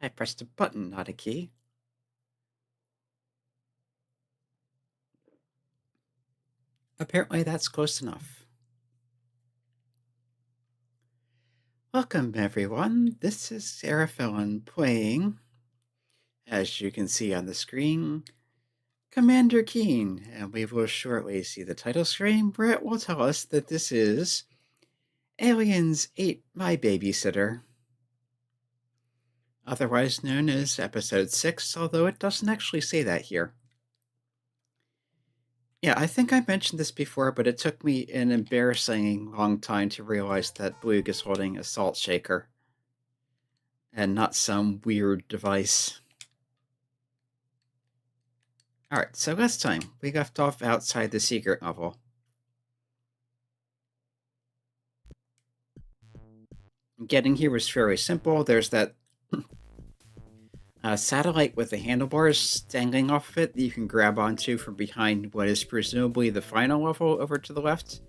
I pressed a button, not a key. Apparently that's close enough. Welcome everyone, this is Seraphilin playing, as you can see on the screen, Commander Keen, and we will shortly see the title screen where it will tell us that this is Aliens Ate My Babysitter, otherwise known as Episode 6, although it doesn't actually say that here. Yeah, I think I mentioned this before, but it took me an embarrassing long time to realize that Bloog is holding a salt shaker, and not some weird device. Alright, so last time, we left off outside the secret level. Getting here was fairly simple. There's that satellite with the handlebars dangling off of it that you can grab onto from behind what is presumably the final level over to the left.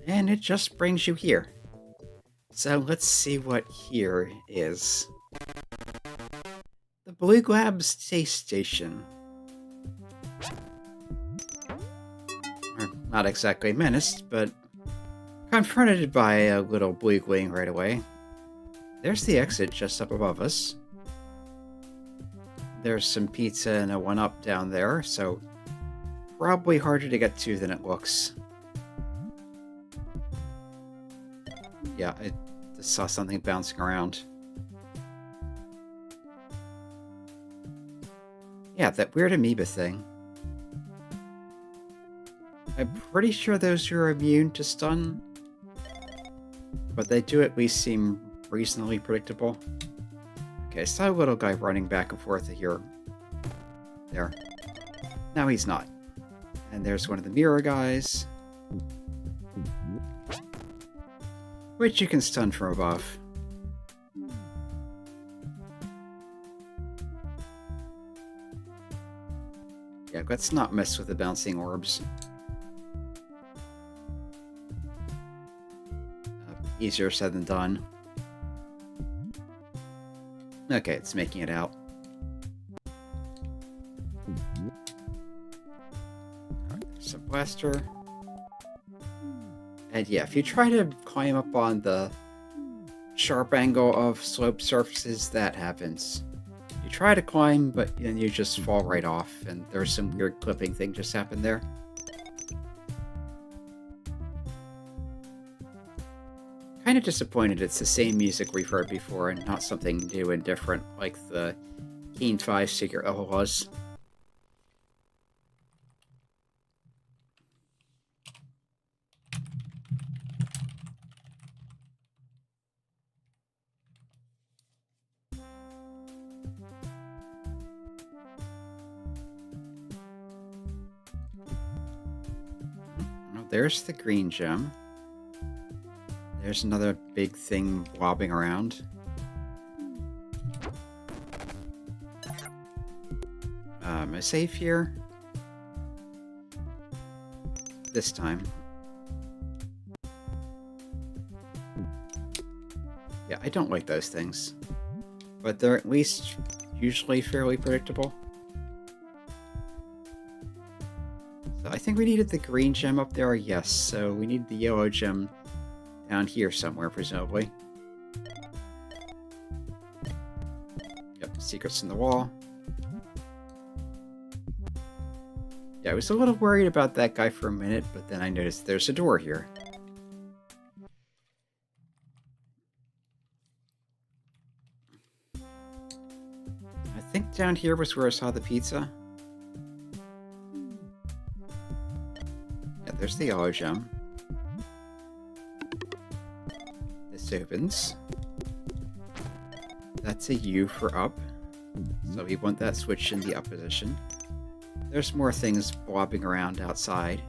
And it just brings you here. So let's see what here is. The Blue Lab Space Station. Or not exactly menaced, but confronted by a little blue wing right away. There's the exit just up above us. There's some pizza and a 1-up down there, so probably harder to get to than it looks. Yeah, I just saw something bouncing around. Yeah, that weird amoeba thing. I'm pretty sure those are immune to stun, but they do at least seem reasonably predictable. Okay, I saw a little guy running back and forth here. There. Now he's not. And there's one of the mirror guys, which you can stun from above. Yeah, let's not mess with the bouncing orbs. Easier said than done. Okay, it's making it out. Alright, there's a blaster. And yeah, if you try to climb up on the sharp angle of sloped surfaces, that happens. You try to climb, but then you just fall right off, and there's some weird clipping thing just happened there. Kind of disappointed it's the same music we've heard before and not something new and different like the Keen 5 secret level was. Well, there's the green gem. There's another big thing wobbling around. Am I safe here? This time. Yeah, I don't like those things. But they're at least usually fairly predictable. So I think we needed the green gem up there, yes. So we need the yellow gem down here somewhere, presumably. Yep, secrets in the wall. Yeah, I was a little worried about that guy for a minute, but then I noticed there's a door here. I think down here was where I saw the pizza. Yeah, there's the yellow gem. This opens. That's a U for up. So we want that switch in the up position. There's more things bobbing around outside.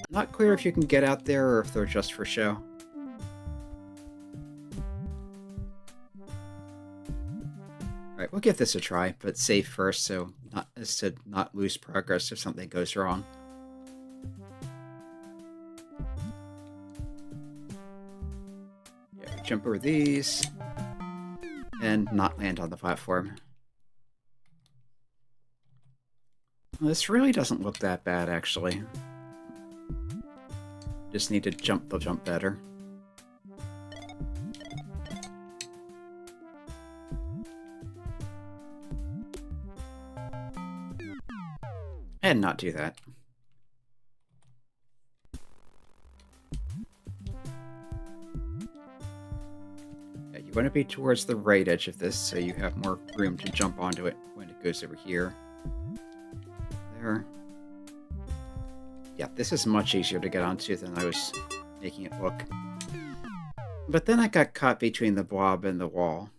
Not clear if you can get out there or if they're just for show. Alright, we'll give this a try, but save first so as to not lose progress if something goes wrong. Yeah, jump over these. and not land on the platform. Well, this really doesn't look that bad, actually. Just need to jump the jump better. And not do that. Yeah, you want to be towards the right edge of this so you have more room to jump onto it when it goes over here. There. Yeah, this is much easier to get onto than I was making it look. But then I got caught between the blob and the wall.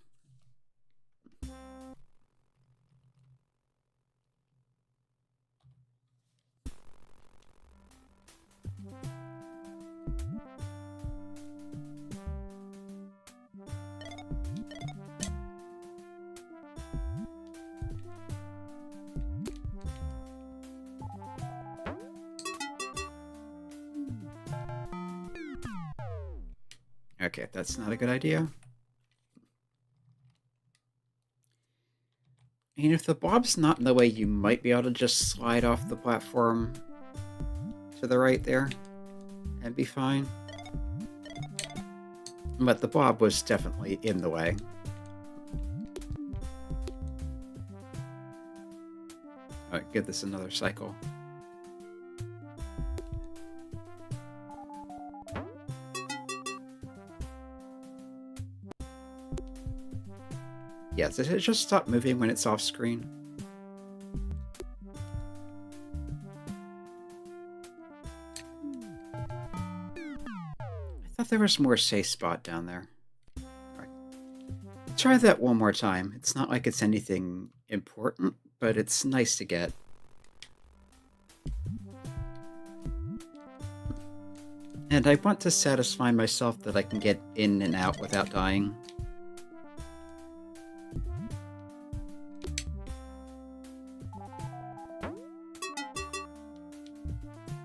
Okay, that's not a good idea. And if the blob's not in the way, you might be able to just slide off the platform to the right there and be fine. But the blob was definitely in the way. Alright, give this another cycle. Yeah, does it just stop moving when it's off screen? I thought there was more safe spot down there. Alright. Try that one more time. It's not like it's anything important, but it's nice to get. And I want to satisfy myself that I can get in and out without dying.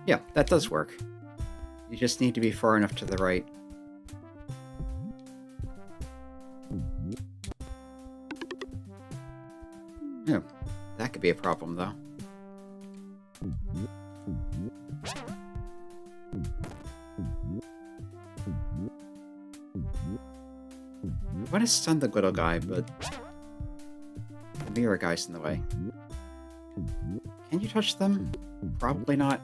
Yeah, that does work. You just need to be far enough to the right. Oh, that could be a problem, though. I want to stun the little guy, but the mirror guy's in the way. Can you touch them? Probably not.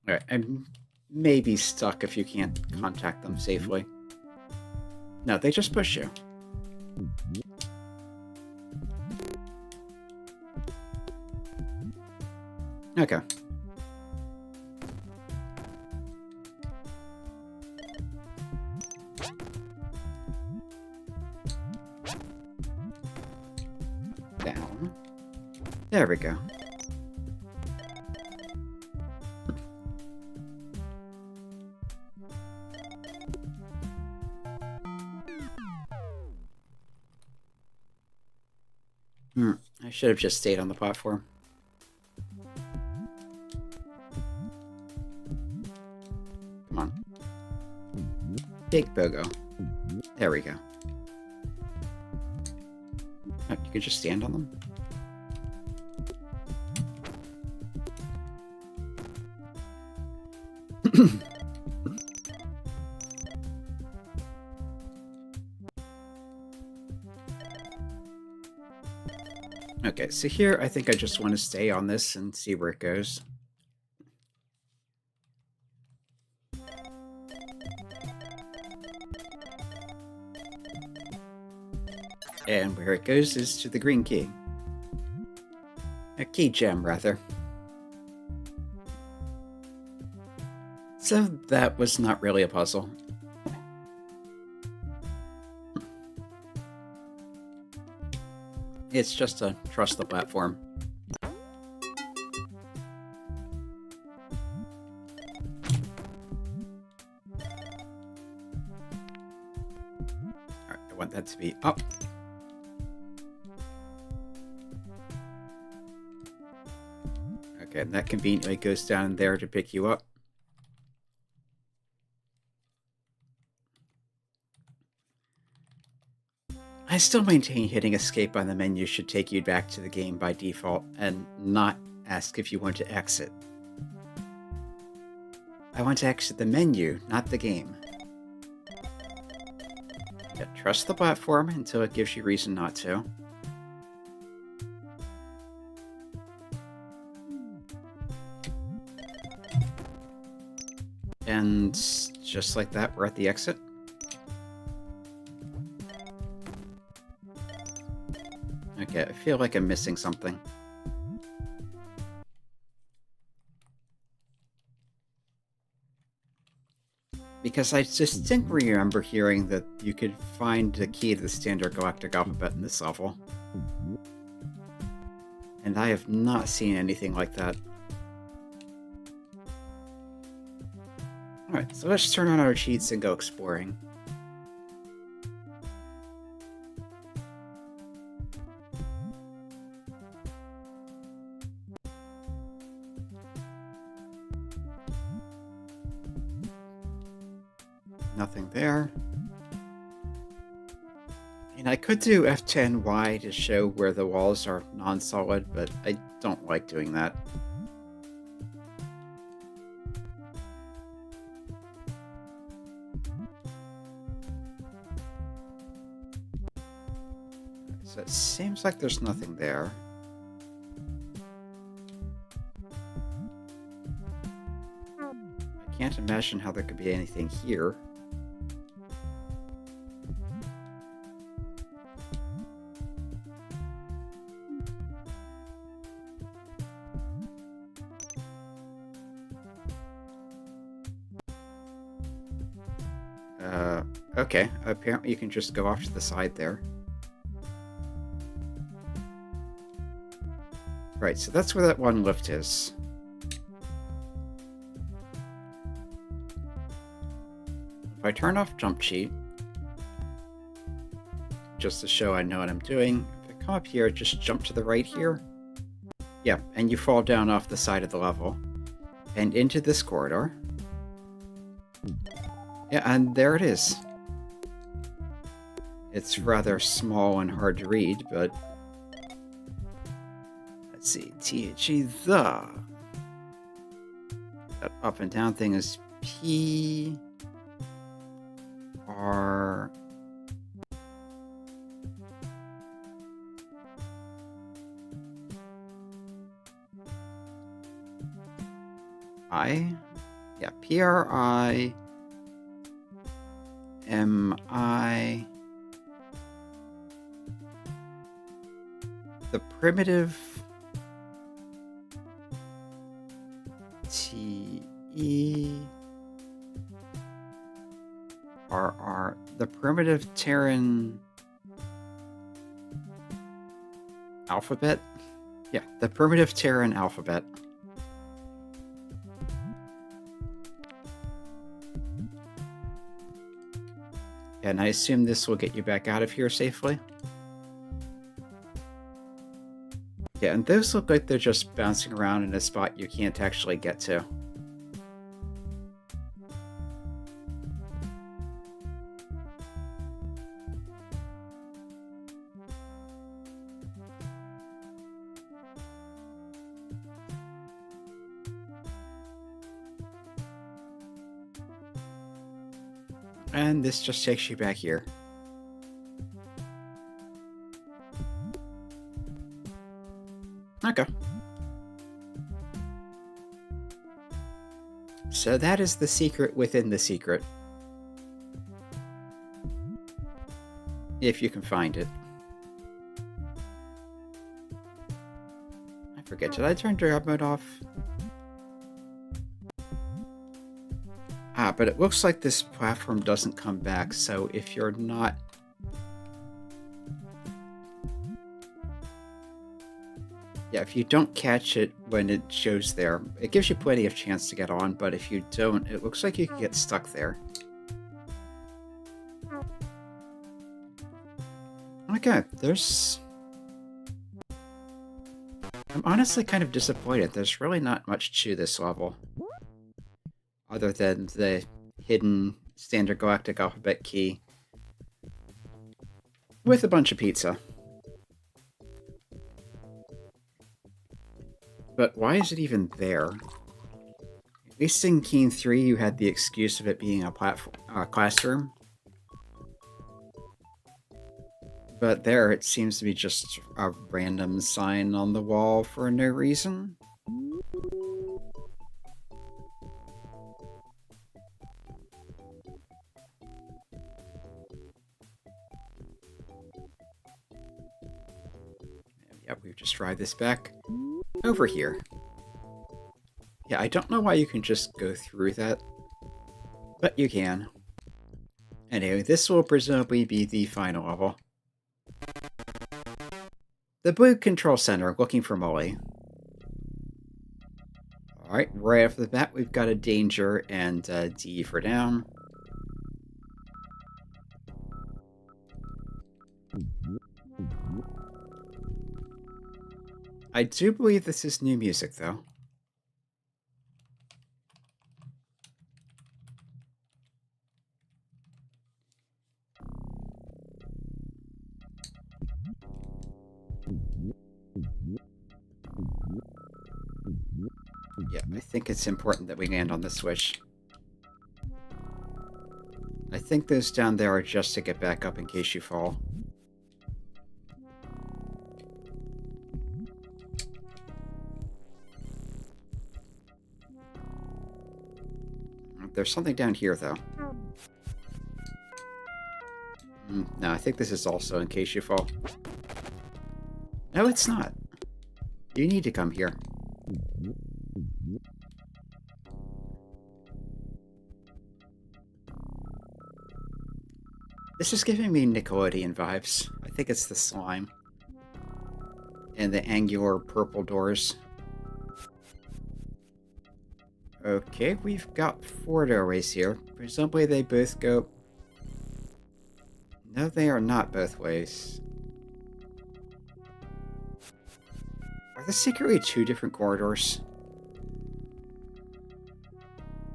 Alright, I'm maybe stuck if you can't contact them safely. No, they just push you. Okay. Down. There we go. I should have just stayed on the platform. Come on. Big Bogo. There we go. Oh, you could just stand on them? Okay, so here I think I just want to stay on this and see where it goes. And where it goes is to the green key. A key gem, rather. So that was not really a puzzle. It's just to trust the platform. Alright, I want that to be up. Okay, and that conveniently goes down there to pick you up. I still maintain hitting escape on the menu should take you back to the game by default and not ask if you want to exit. I want to exit the menu, not the game. Yeah, trust the platform until it gives you reason not to. And just like that, we're at the exit. Okay, I feel like I'm missing something. Because I distinctly remember hearing that you could find the key to the Standard Galactic Alphabet in this level. And I have not seen anything like that. Alright, so let's turn on our cheats and go exploring. Nothing there. And I could do F10Y to show where the walls are non-solid, but I don't like doing that. So it seems like there's nothing there. I can't imagine how there could be anything here. Okay, apparently you can just go off to the side there. Right, so that's where that one lift is. If I turn off jump cheat, just to show I know what I'm doing, if I come up here, just jump to the right here. Yeah, and you fall down off the side of the level and into this corridor. Yeah, and there it is. It's rather small and hard to read, but let's see, THE, the. That up and down thing is P R I. Yeah, PRIMI. The primitive TERR, the primitive Terran alphabet? Yeah, the primitive Terran alphabet. And I assume this will get you back out of here safely. Yeah, and those look like they're just bouncing around in a spot you can't actually get to. And this just takes you back here. Okay. So that is the secret within the secret. If you can find it. I forget, did I turn job mode off? Ah, but it looks like this platform doesn't come back, so if you're not... Yeah, if you don't catch it when it shows there, it gives you plenty of chance to get on, but if you don't, it looks like you can get stuck there. Okay, there's... I'm honestly kind of disappointed. There's really not much to this level. Other than the hidden Standard Galactic Alphabet key. with a bunch of pizza. But why is it even there? At least in Keen 3, you had the excuse of it being a classroom. But there, it seems to be just a random sign on the wall for no reason. Yep, we've just drive this back over here. Yeah, I don't know why you can just go through that, but you can. Anyway, this will presumably be the final level. The Blue Control Center, looking for Molly. Alright, right off the bat, we've got a danger and D for down. I do believe this is new music, though. Yeah, I think it's important that we land on the switch. I think those down there are just to get back up in case you fall. There's something down here, though. No, I think this is also in case you fall. No, it's not. You need to come here. This is giving me Nickelodeon vibes. I think it's the slime. And the angular purple doors. Okay, we've got 4 doorways here. Presumably they both go... No, they are not both ways. Are there secretly 2 different corridors?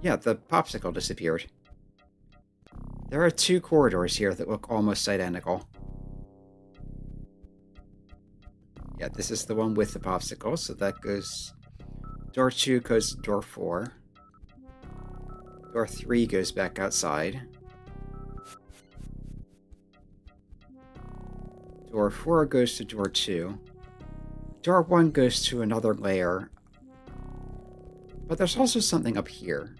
Yeah, the popsicle disappeared. There are 2 corridors here that look almost identical. Yeah, this is the one with the popsicle, so that goes... Door 2 goes to door 4. Door 3 goes back outside. Door 4 goes to door 2. Door 1 goes to another layer. But there's also something up here.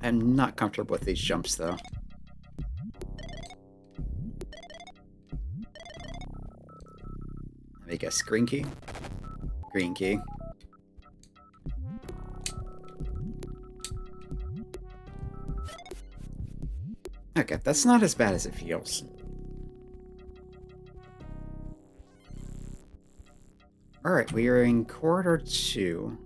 I'm not comfortable with these jumps, though. Let me guess, green key? Green key. Okay, that's not as bad as it feels. Alright, we are in corridor 2.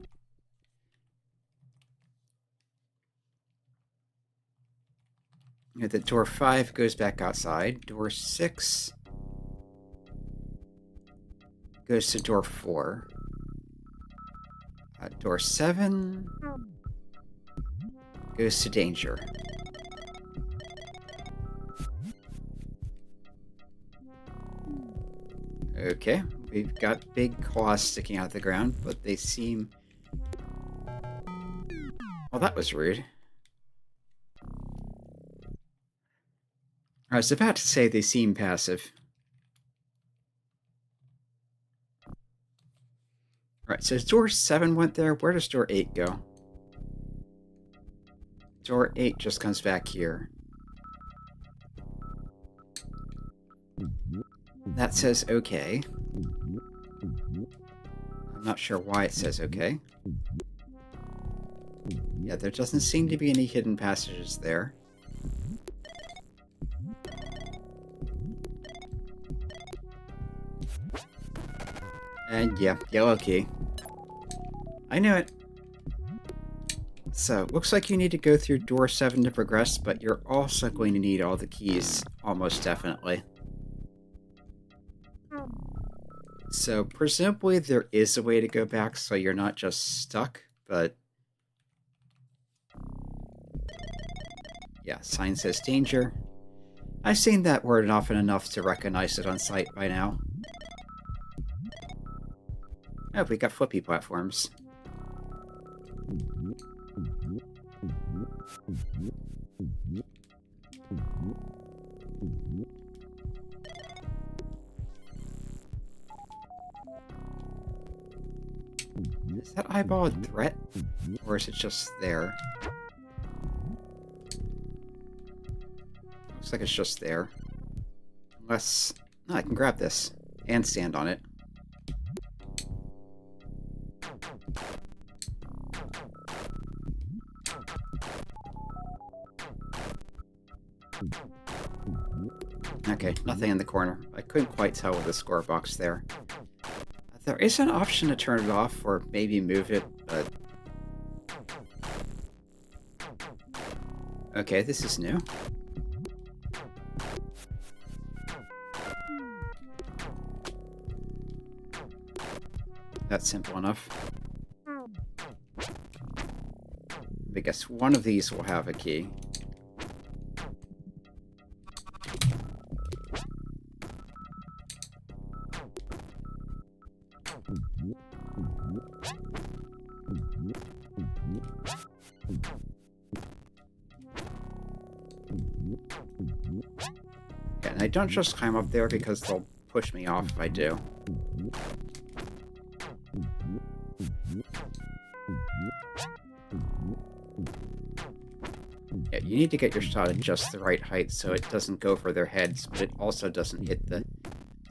The door 5 goes back outside. Door 6 goes to door 4. Door 7 goes to danger. Okay, we've got big claws sticking out of the ground, but they seem... Well, that was rude. I was about to say they seem passive. Alright, so door 7 went there. Where does door 8 go? Door 8 just comes back here. That says okay. I'm not sure why it says okay. Yeah, there doesn't seem to be any hidden passages there. And yeah, yellow key. I knew it. So, looks like you need to go through door 7 to progress, but you're also going to need all the keys, almost definitely. So presumably there is a way to go back so you're not just stuck, but... Yeah, sign says danger. I've seen that word often enough to recognize it on sight by now. Oh, we got flippy platforms. Is that eyeball a threat? Or is it just there? Looks like it's just there. Unless... No, I can grab this. And stand on it. Okay, nothing in the corner. I couldn't quite tell with the score box there. There is an option to turn it off, or maybe move it, but... Okay, this is new. That's simple enough. I guess one of these will have a key. Yeah, and I don't just climb up there because they'll push me off if I do. Yeah, you need to get your shot at just the right height so it doesn't go for their heads, but it also doesn't hit the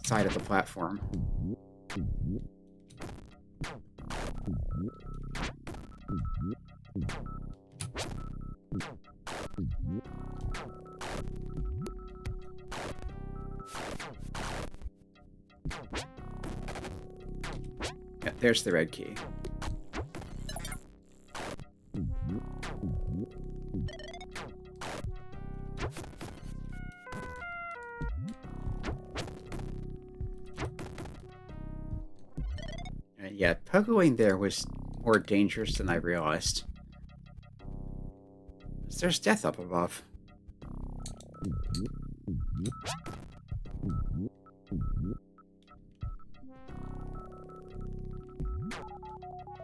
side of the platform. Yeah, there's the red key. Yeah, pogoing there was more dangerous than I realized. There's death up above.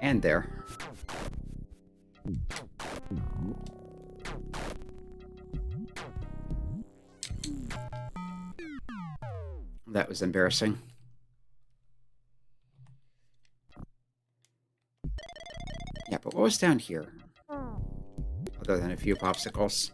And there. That was embarrassing. Yeah, but what was down here? Other than a few popsicles.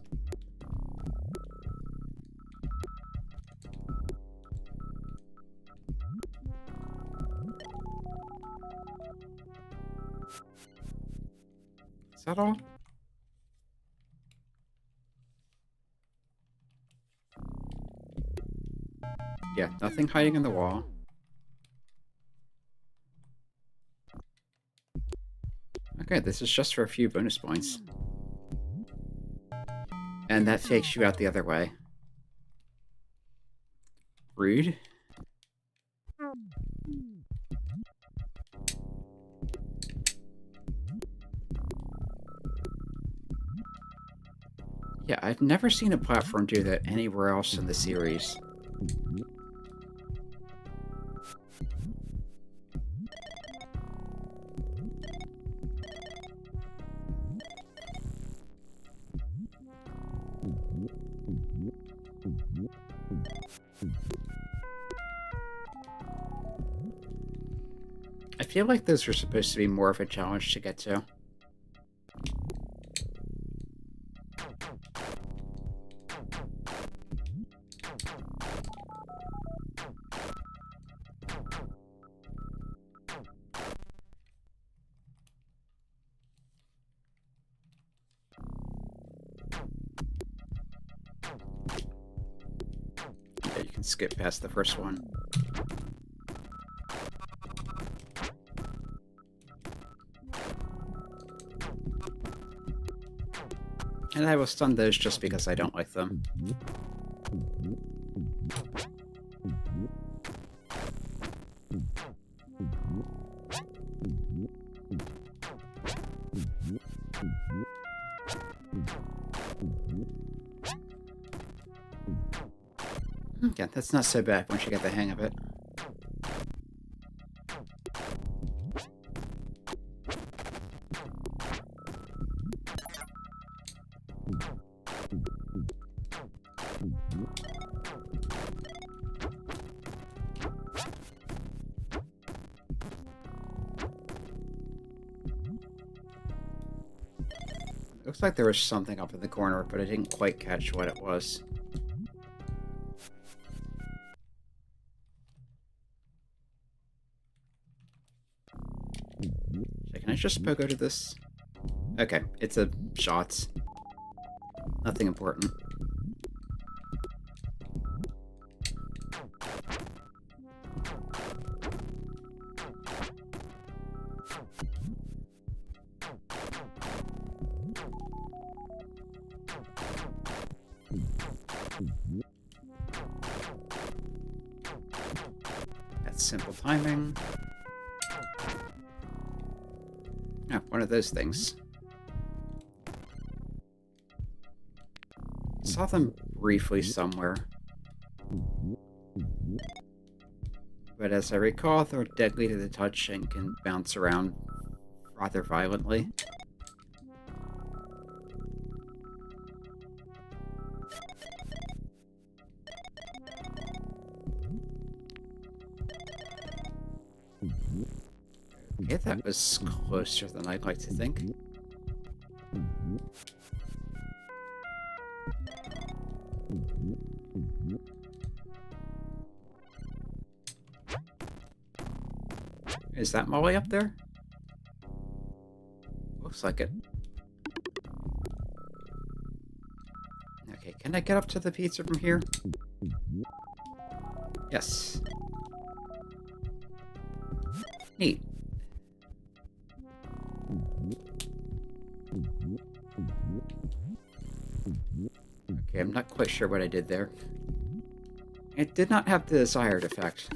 Is that all? Yeah, nothing hiding in the wall. Okay, this is just for a few bonus points. And that fakes you out the other way. Rude. Yeah, I've never seen a platform do that anywhere else in the series. I feel like those were supposed to be more of a challenge to get to. Yeah, you can skip past the first one. And I will stun those just because I don't like them. Yeah, that's not so bad once you get the hang of it. Looks like there was something up in the corner, but I didn't quite catch what it was. So can I just pogo to this? Okay, it's a shots. Nothing important. That's simple timing. Oh, one of those things. Saw them briefly somewhere. But as I recall, they're deadly to the touch and can bounce around rather violently. Okay, that was closer than I'd like to think. Is that Molly up there? Looks like it. Okay, can I get up to the pizza from here? Yes. Neat. Okay, I'm not quite sure what I did there. It did not have the desired effect.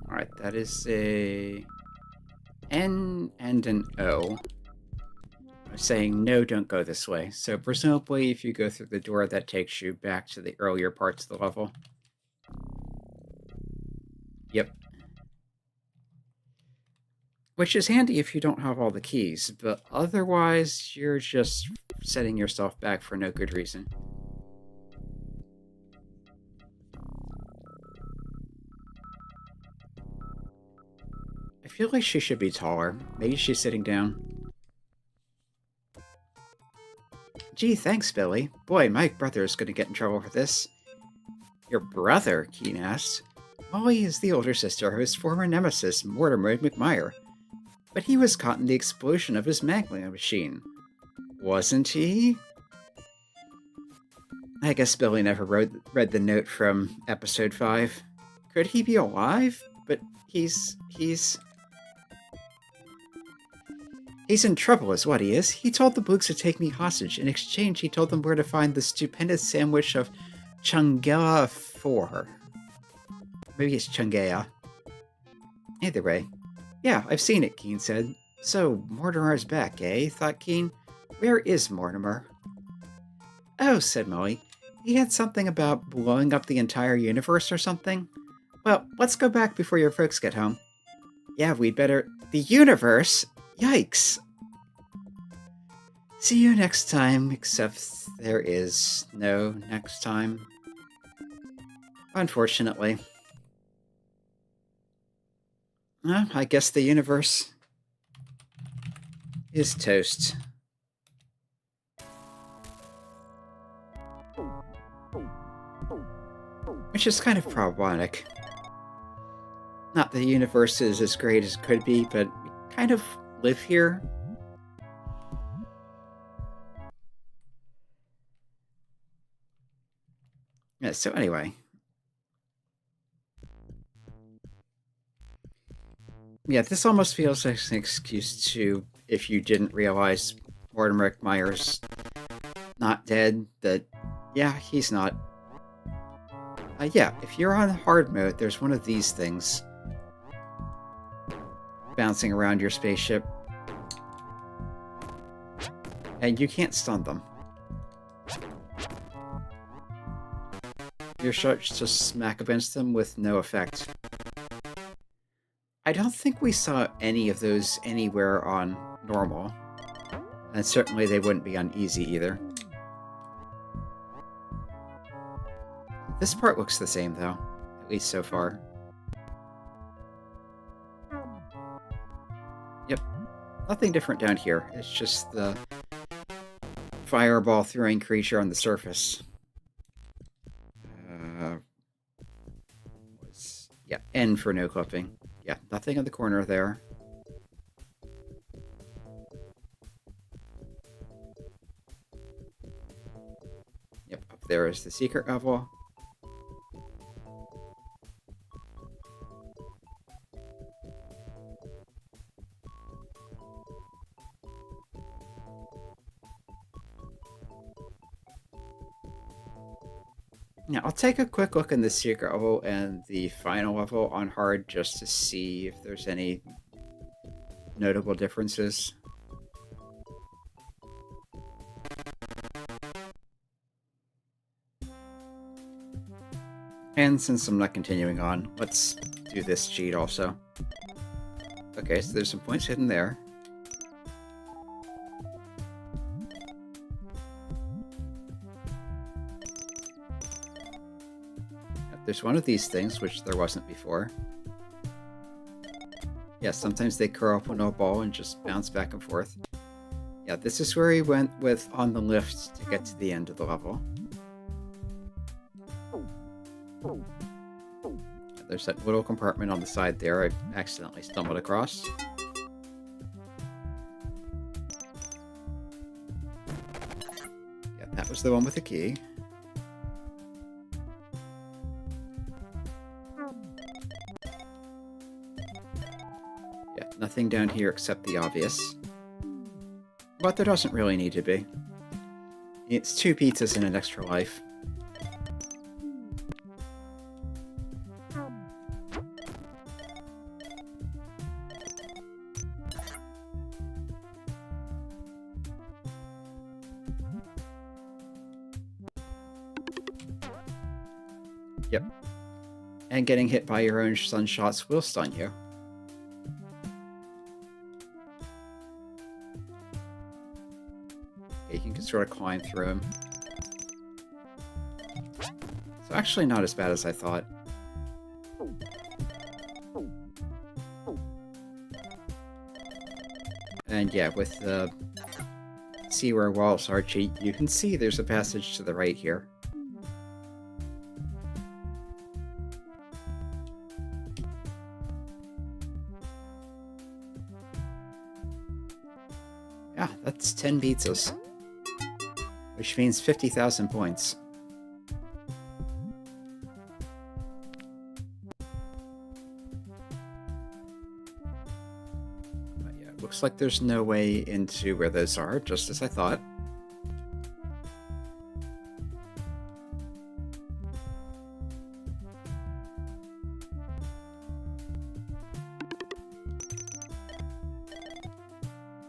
Alright, that is a N and an O. I'm saying no, don't go this way. So presumably if you go through the door, that takes you back to the earlier parts of the level. Yep. Which is handy if you don't have all the keys, but otherwise you're just setting yourself back for no good reason. I feel like she should be taller. Maybe she's sitting down. Gee, thanks, Billy. Boy, my brother is going to get in trouble for this. Your brother? Keen asked. Molly is the older sister of his former nemesis, Mortimer McMire. But he was caught in the explosion of his maglev machine. Wasn't he? I guess Billy never read the note from episode 5. Could he be alive? But he's in trouble is what he is. He told the Bloogs to take me hostage. In exchange, he told them where to find the stupendous sandwich of Chungea 4. Maybe it's Chungea. Either way. Yeah, I've seen it, Keen said. So, Mortimer's back, eh? Thought Keen. Where is Mortimer? Oh, said Molly. He had something about blowing up the entire universe or something. Well, let's go back before your folks get home. Yeah, we'd better... The universe? Yikes. See you next time, except there is no next time. Unfortunately. Well, I guess the universe is toast. Which is kind of problematic. Not that the universe is as great as it could be, but we kind of live here. Yeah, so anyway. Yeah, this almost feels like an excuse to, if you didn't realize Mortimer McMire's not dead, that, yeah, he's not. Yeah, if you're on hard mode, there's one of these things bouncing around your spaceship. And you can't stun them. Your shots just smack against them with no effect. I don't think we saw any of those anywhere on normal. And certainly they wouldn't be on easy either. This part looks the same though, at least so far. Yep, nothing different down here. It's just the fireball throwing creature on the surface. Yeah, N for no clipping. Yeah, nothing in the corner there. Yep, up there is the secret level. Now, I'll take a quick look in the secret level and the final level on hard just to see if there's any notable differences. And since I'm not continuing on, let's do this cheat also. Okay, so there's some points hidden there. There's one of these things, which there wasn't before. Yeah, sometimes they curl up into a ball and just bounce back and forth. Yeah, this is where he went with on the lift to get to the end of the level. There's that little compartment on the side there I accidentally stumbled across. Yeah, that was the one with the key. Nothing down here except the obvious. But there doesn't really need to be. It's 2 pizzas and an extra life. Yep. And getting hit by your own stun shots will stun you. You can sort of climb through him. So actually not as bad as I thought. And yeah, with the see where walls are cheat, you can see there's a passage to the right here. Yeah, that's 10 pizzas. Which means 50,000 points. Yeah, looks like there's no way into where those are, just as I thought.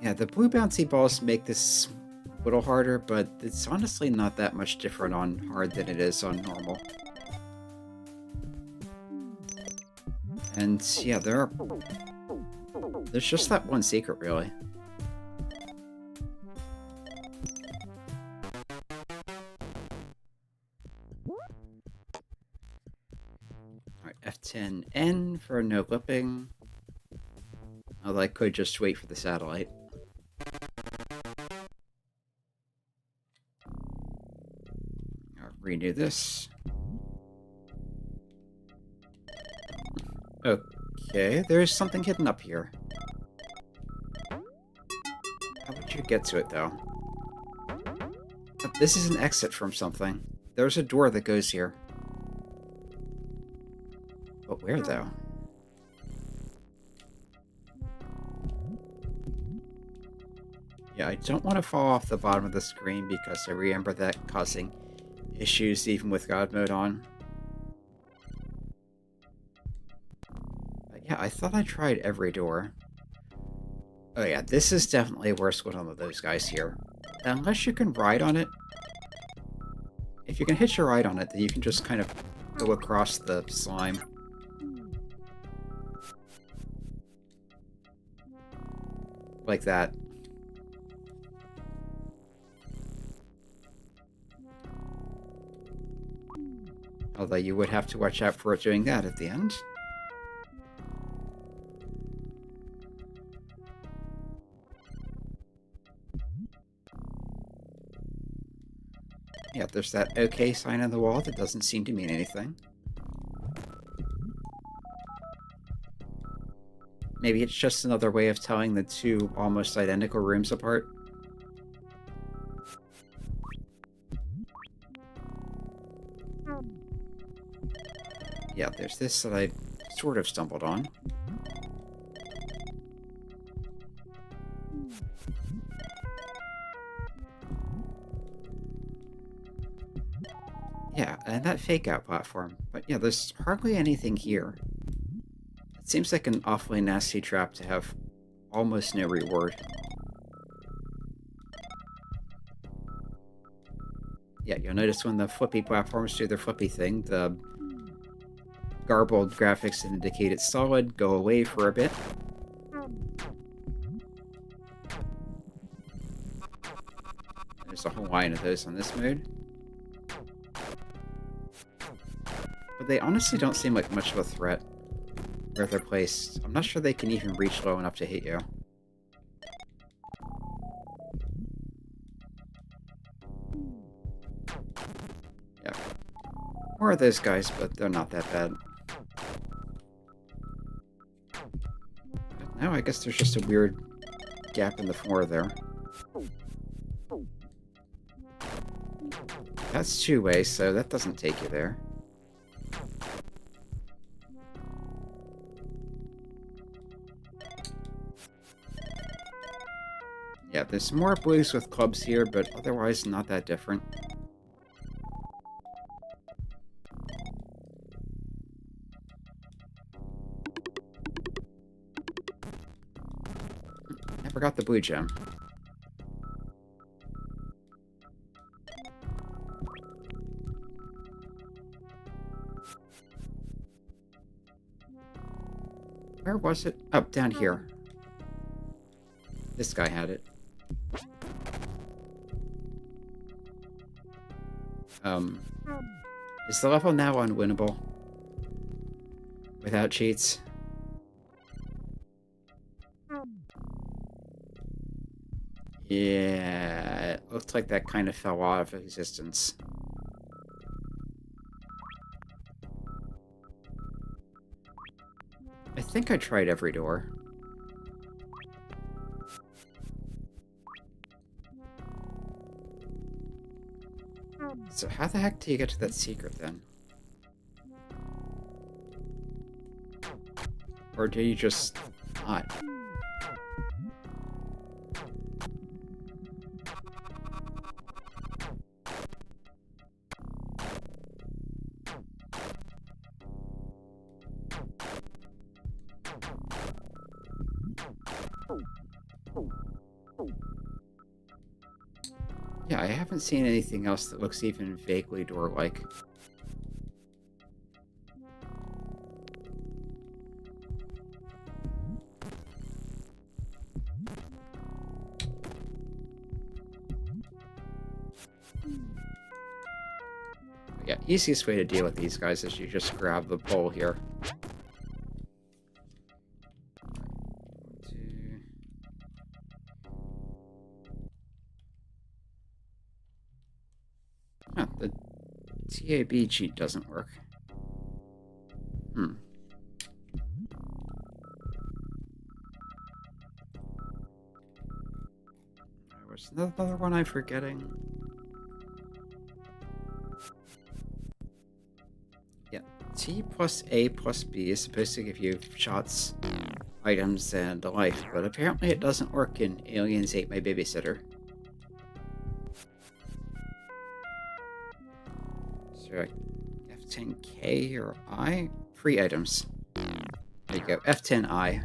Yeah, the blue bouncy balls make this a little harder, but it's honestly not that much different on hard than it is on normal. And yeah, there's just that one secret, really. Alright, F10N for no clipping. Although I could just wait for the satellite. Renew this. Okay, there's something hidden up here. How would you get to it, though? This is an exit from something. There's a door that goes here. But where, though? Yeah, I don't want to fall off the bottom of the screen because I remember that causing issues even with God mode on. I thought I tried every door. Oh yeah, this is definitely worse with one of those guys here. Unless you can ride on it. If you can hitch a ride on it, then you can just kind of go across the slime. Like that. Although you would have to watch out for it doing that at the end. Yeah, there's that OK sign on the wall that doesn't seem to mean anything. Maybe it's just another way of telling the two almost identical rooms apart. Yeah, there's this that I sort of stumbled on. Yeah, and that fake-out platform. But yeah, there's hardly anything here. It seems like an awfully nasty trap to have almost no reward. Yeah, you'll notice when the flippy platforms do their flippy thing, the garbled graphics that indicate it's solid go away for a bit. There's a whole line of those on this mode. But they honestly don't seem like much of a threat where they're placed. I'm not sure they can even reach low enough to hit you. Yeah. More of those guys, but they're not that bad. But now I guess there's just a weird gap in the floor there. That's two-way, so that doesn't take you there. Yeah, there's more blues with clubs here, but otherwise not that different. I forgot the blue gem. Where was it? Oh, down here. This guy had it. Is the level now unwinnable? Without cheats? Yeah, it looks like that kind of fell out of existence. I think I tried every door. So how the heck do you get to that secret, then? Or do you just not? Yeah, I haven't seen anything else that looks even vaguely door-like. Yeah, easiest way to deal with these guys is you just grab the pole here. Huh, the TAB cheat doesn't work. Was another one I'm forgetting? Yeah, T plus A plus B is supposed to give you shots, items, and a life, but apparently it doesn't work in Aliens Ate My Babysitter. So F10K or I? Free items. There you go, F10I.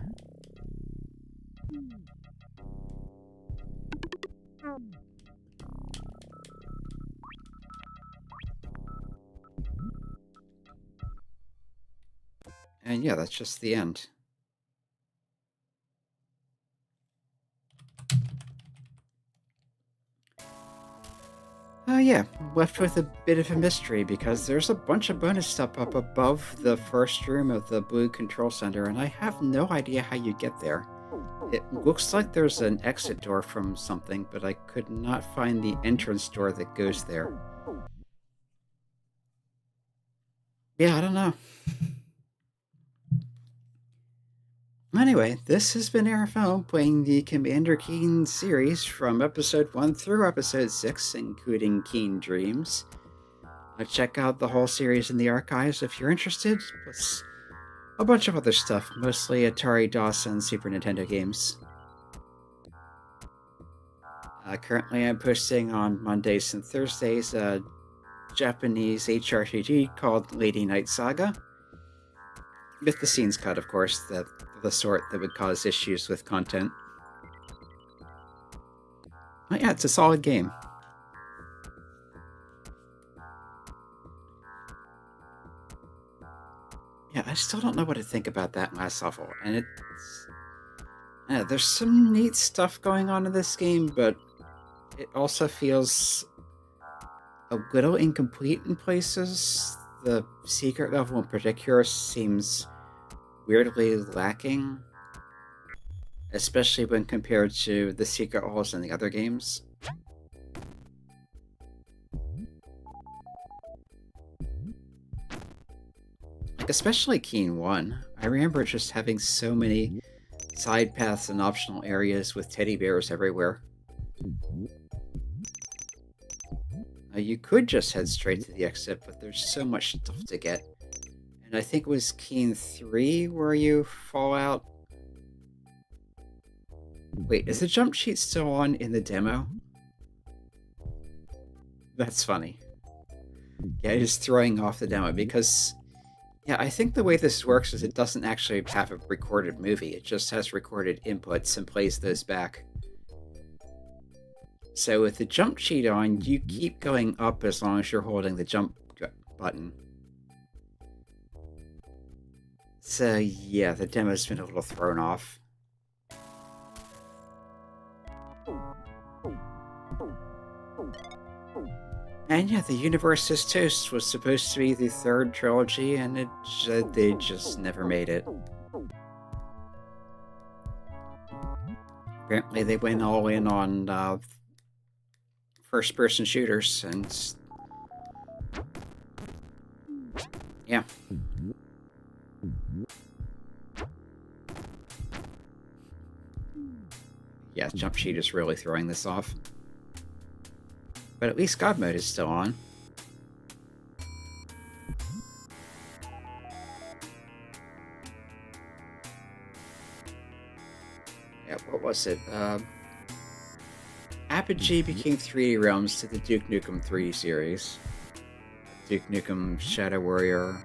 And yeah, that's just the end. Oh yeah, left with a bit of a mystery because there's a bunch of bonus stuff up above the first room of the blue control center, and I have no idea how you get there. It looks like there's an exit door from something, but I could not find the entrance door that goes there. Yeah, I don't know. Anyway, this has been Arafel playing the Commander Keen series from episode 1 through episode 6, including Keen Dreams. Check out the whole series in the archives if you're interested, plus a bunch of other stuff, mostly Atari, DOS, and Super Nintendo games. Currently I'm posting on Mondays and Thursdays a Japanese HRPG called Lady Night Saga. With the scenes cut, of course, the sort that would cause issues with content. But yeah, it's a solid game. Yeah, I still don't know what to think about that last level, and it's... there's some neat stuff going on in this game, but it also feels a little incomplete in places. The secret level in particular seems weirdly lacking, especially when compared to the secret levels in the other games. Like, especially Keen 1. I remember just having so many side paths and optional areas with teddy bears everywhere. You could just head straight to the exit, but there's so much stuff to get. And I think it was Keen 3 where you fall out. Wait, is the jump sheet still on in the demo? That's funny. Yeah, it is throwing off the demo because... yeah, I think the way this works is it doesn't actually have a recorded movie. It just has recorded inputs and plays those back. So with the jump sheet on, you keep going up as long as you're holding the jump button. So yeah, the demo's been a little thrown off. And yeah, the Universe's Toast was supposed to be the third trilogy, and they just never made it. Apparently they went all in on first-person shooters, and... yeah. Yeah, Jump Sheet is really throwing this off. But at least God Mode is still on. Yeah, what was it? Apogee became 3D Realms to the Duke Nukem 3D series. Duke Nukem Shadow Warrior.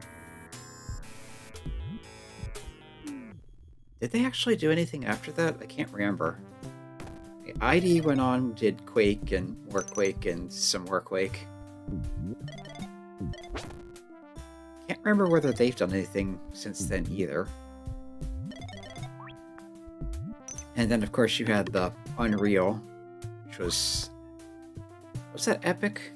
Did they actually do anything after that? I can't remember. ID went on, did Quake and more Quake and some more Quake. Can't remember whether they've done anything since then either. And then of course you had the Unreal, which was that Epic?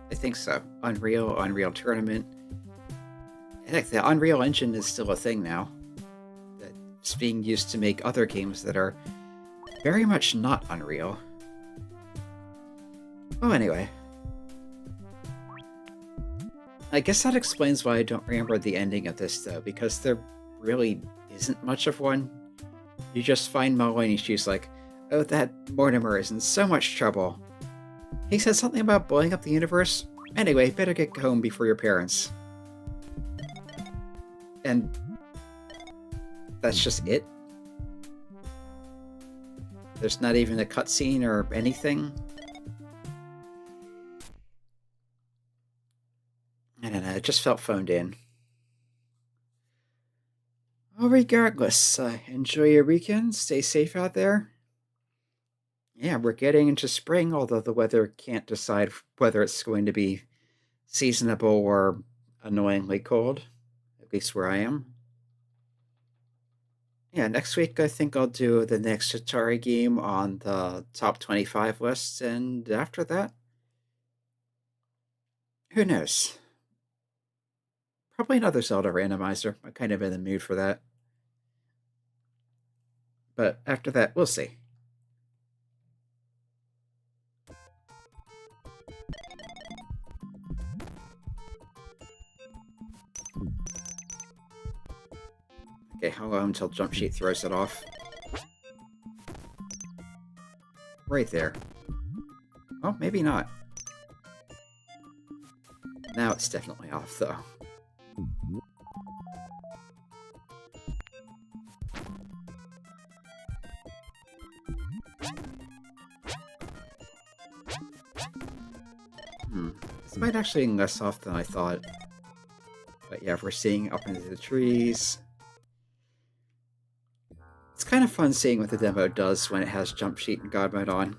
I think so. Unreal Tournament. Heck, the Unreal Engine is still a thing now. It's being used to make other games that are very much not Unreal. Oh, anyway. I guess that explains why I don't remember the ending of this, though, because there really isn't much of one. You just find Molly and she's like, oh, that Mortimer is in so much trouble. He said something about blowing up the universe. Anyway, better get home before your parents. And... that's just it? There's not even a cutscene or anything? I don't know, it just felt phoned in. Well, regardless, enjoy your weekend. Stay safe out there. Yeah, we're getting into spring, although the weather can't decide whether it's going to be seasonable or annoyingly cold, at least where I am. Yeah, next week I think I'll do the next Atari game on the top 25 list, and after that, who knows? Probably another Zelda randomizer. I'm kind of in the mood for that. But after that, we'll see. Okay, how long until Jump Sheet throws it off? Right there. Oh, maybe not. Now it's definitely off, though. This might actually be less off than I thought. But yeah, we're seeing up into the trees. It's kind of fun seeing what the demo does when it has Jump Sheet and God Mode on.